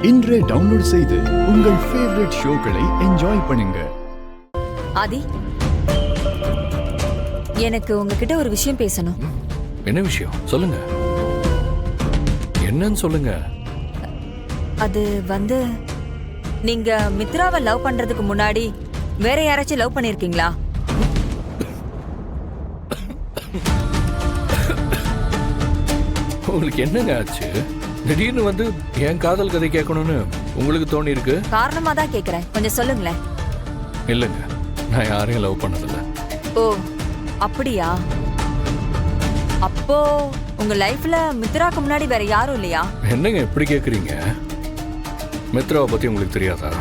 இன்றே டவுன்லோட் செய்து உங்கள் ஃபேவரட் ஷோக்களை என்ஜாய் பண்ணுங்க. ஆதி, எனக்கு உங்ககிட்ட ஒரு விஷயம் பேசணும். என்ன விஷயம் சொல்லுங்க. என்னன்னு சொல்லுங்க. அது நீங்க மித்ராவை லவ் பண்றதுக்கு முன்னாடி வேற யாராச்சும் லவ் பண்ணிருக்கீங்களா? உங்களுக்கு என்னங்க ஆச்சு? திடீர்னு என் காதல் கதை கேட்கணும்னு உங்களுக்கு தோணி இருக்கு? காரணமா தான் கேக்குறேன், கொஞ்சம் சொல்லுங்களேன். இல்லங்க, நான் யாரையும் லவ் பண்ணதில்ல. ஓ அப்படியா? அப்போ உங்க லைஃப்ல மித்ராக்கு முன்னாடி வேற யாரும் இல்லையா? என்னங்க இப்படி கேக்குறீங்க? மித்ராவை பத்தி உங்களுக்கு தெரியாதா?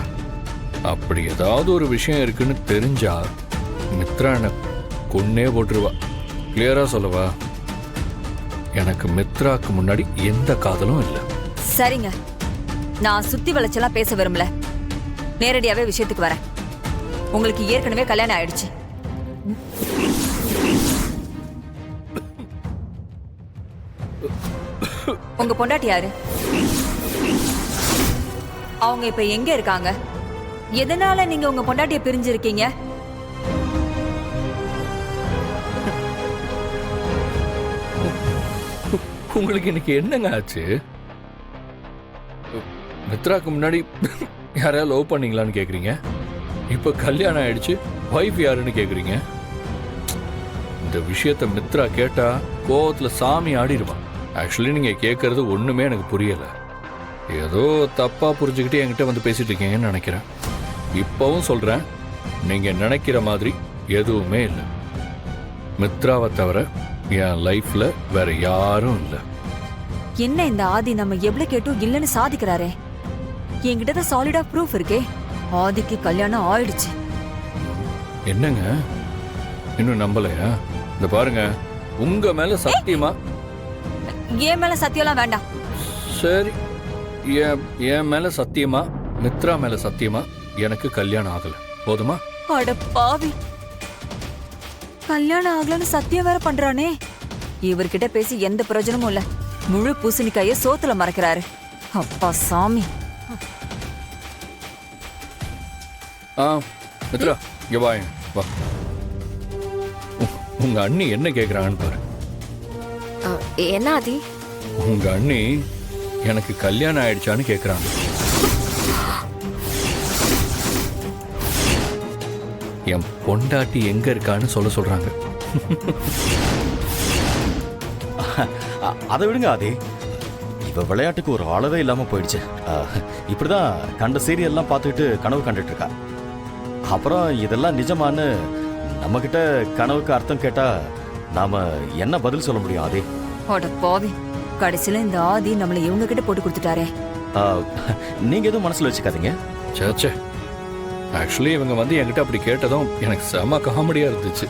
அப்படி ஏதாவது ஒரு விஷயம் இருக்குன்னு தெரிஞ்சா மித்ரா என்ன கொன்னே போட்டுருவா. கிளியரா சொல்லவா? எனக்கு மித்ராக்கு முன்னாடி எந்த காதலும் இல்லை. சரிங்க, நான் சுத்தி வளைச்செல்லாம் பேச விரும்பல, நேரடியாவே விஷயத்துக்கு வரேன். உங்களுக்கு ஏற்கனவே கல்யாணம் ஆயிடுச்சு. உங்க பொண்டாட்டி யாரு? அவங்க இப்ப எங்க இருக்காங்க? எதனால நீங்க உங்க பொண்டாட்டிய பிரிஞ்சிருக்கீங்க? உங்களுக்கு இன்னைக்கு என்னங்க ஆச்சு? மித்ராக்கு முன்னாடி யாரையா லவ் பண்ணீங்களான்னு கேக்குறீங்க. இப்ப கல்யாணம் ஆயிடுச்சு, வைஃப் யாருன்னு கேக்குறீங்க. இந்த விஷயத்த மித்ரா கேட்டா கோவத்துல சாமி ஆடிடுவான். ஆக்சுவலி நீங்க கேட்கறது ஒண்ணுமே எனக்கு புரியல. ஏதோ தப்பா புரிஞ்சுக்கிட்டு என்கிட்ட பேசிட்டு இருக்கீங்கன்னு நினைக்கிறேன். இப்பவும் சொல்றேன், நீங்க நினைக்கிற மாதிரி எதுவுமே இல்லை. மித்ராவை தவிர என் லைஃப்ல வேற யாரும் இல்லை. என்ன இந்த ஆதி நம்ம எவ்வளவு கேட்டும் இல்லைன்னு சாதிக்கிறாரே? என்கிட்ட தான் சாலிடா ப்ரூஃப் இருக்கே. ஆதிக்கு கல்யாணம் ஆயிடுச்சு. என்னங்க இன்னும் நம்பலையா? இந்த பாருங்க, உங்க மேல சத்தியமா. என் மேல சத்தியம்லாம் வேண்டாம். சரி, என் மேல சத்தியமா, மித்ரா மேல சத்தியமா எனக்கு கல்யாணம் ஆகல. போதுமா? அட பாவி, கல்யாணம் ஆகலன்னு சத்தியம் வேற பண்றானே. இவர்கிட்ட பேசி எந்த பிரயோஜனமும் இல்ல. முழு பூசணிக்காய சோத்துல மறைக்கிறாரு. அப்பா சாமி. மித்ரா இங்க வா. உங்க அண்ணி என்ன கேக்குறாங்கன்னு பாரு. என்ன ஆதி? உங்க அண்ணி எனக்கு கல்யாணம் ஆயிடுச்சான்னு கேக்குறாங்க. என் பொண்டாட்டி எங்க இருக்கான்னு சொல்றாங்க. அதை விடுங்க ஆதி, இவ விளையாட்டுக்கு ஒரு அளவே இல்லாம போயிடுச்சு. இப்படிதான் கண்ட சீரியல்லாம் பார்த்துக்கிட்டு கனவு கண்டுட்டு இருக்கா. அப்புறம் இதெல்லாம் நிஜமானு நம்ம கிட்ட கனவுக்கு அர்த்தம் கேட்டா நாம என்ன பதில் சொல்ல முடியும் ஆதி? அட பாவி, கடைசியில இந்த ஆதி நம்மள இவங்க கிட்ட போட்டு கொடுத்துட்டாரே. நீங்க எதுவும் மனசுல வச்சுக்காதீங்க. சேச்சே, ஆக்சுவலி இவங்க என்கிட்ட அப்படி கேட்டதும் எனக்கு செம காமெடியா இருந்துச்சு.